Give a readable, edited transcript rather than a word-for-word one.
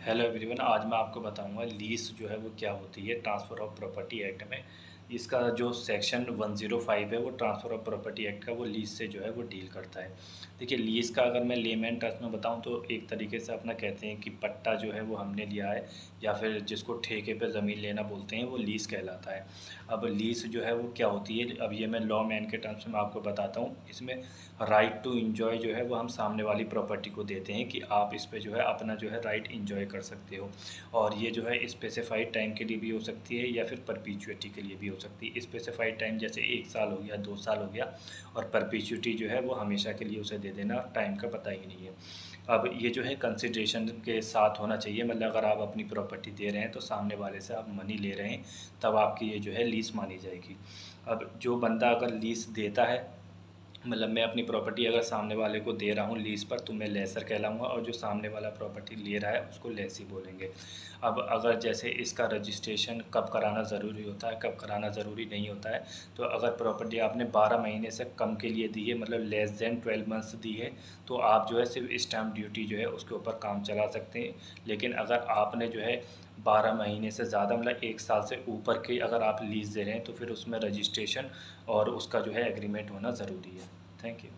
Hello everyone, आज मैं आपको बताऊंगा लीज़ जो है वो क्या होती है ट्रांसफ़र ऑफ प्रॉपर्टी एक्ट में। इसका जो सेक्शन 105 है वो ट्रांसफ़र ऑफ प्रॉपर्टी एक्ट का वो लीज़ से जो है वो डील करता है। देखिए, लीज़ का अगर मैं लेमैन टर्म्स में बताऊं तो एक तरीके से अपना कहते हैं कि पट्टा जो है वो हमने लिया है, या फिर जिसको ठेके पे ज़मीन लेना बोलते हैं वो लीज़ कहलाता है। अब लीज़ जो है वो क्या होती है, अब ये मैं लॉ मैन के टर्म्स में आपको बताता हूँ। इसमें राइट टू एंजॉय जो है वो हम सामने वाली प्रॉपर्टी को देते हैं कि आप इस पे जो है अपना जो है राइट एंजॉय कर सकते हो। और ये जो है स्पेसिफाइड टाइम के लिए भी हो सकती है या फिर परपीचुइटी के लिए भी हो सकती है। स्पेसिफाइड टाइम जैसे 1 साल हो गया, 2 साल हो गया, और परपीचुइटी जो है वो हमेशा के लिए उसे दे देना, टाइम का पता ही नहीं है। अब ये जो है कंसिडरेशन के साथ होना चाहिए, मतलब अगर आप अपनी प्रॉपर्टी दे रहे हैं तो सामने वाले से आप मनी ले रहे हैं, तब आपकी ये जो है लीज़ मानी जाएगी। अब जो बंदा अगर लीज़ देता है, मतलब मैं अपनी प्रॉपर्टी अगर सामने वाले को दे रहा हूँ लीज़ पर, तो मैं लेसर कहलाऊँगा, और जो सामने वाला प्रॉपर्टी ले रहा है उसको लेसी बोलेंगे। अब अगर जैसे इसका रजिस्ट्रेशन कब कराना ज़रूरी होता है, कब कराना ज़रूरी नहीं होता है, तो अगर प्रॉपर्टी आपने 12 महीने से कम के लिए दी है, मतलब लेस दैन 12 मंथ्स दी है, तो आप जो है सिर्फ स्टैम्प ड्यूटी जो है उसके ऊपर काम चला सकते हैं। लेकिन अगर आपने जो है 12 महीने से ज़्यादा, मतलब 1 साल से ऊपर की अगर आप लीज़ दे रहे हैं, तो फिर उसमें रजिस्ट्रेशन और उसका जो है एग्रीमेंट होना ज़रूरी है। Thank you.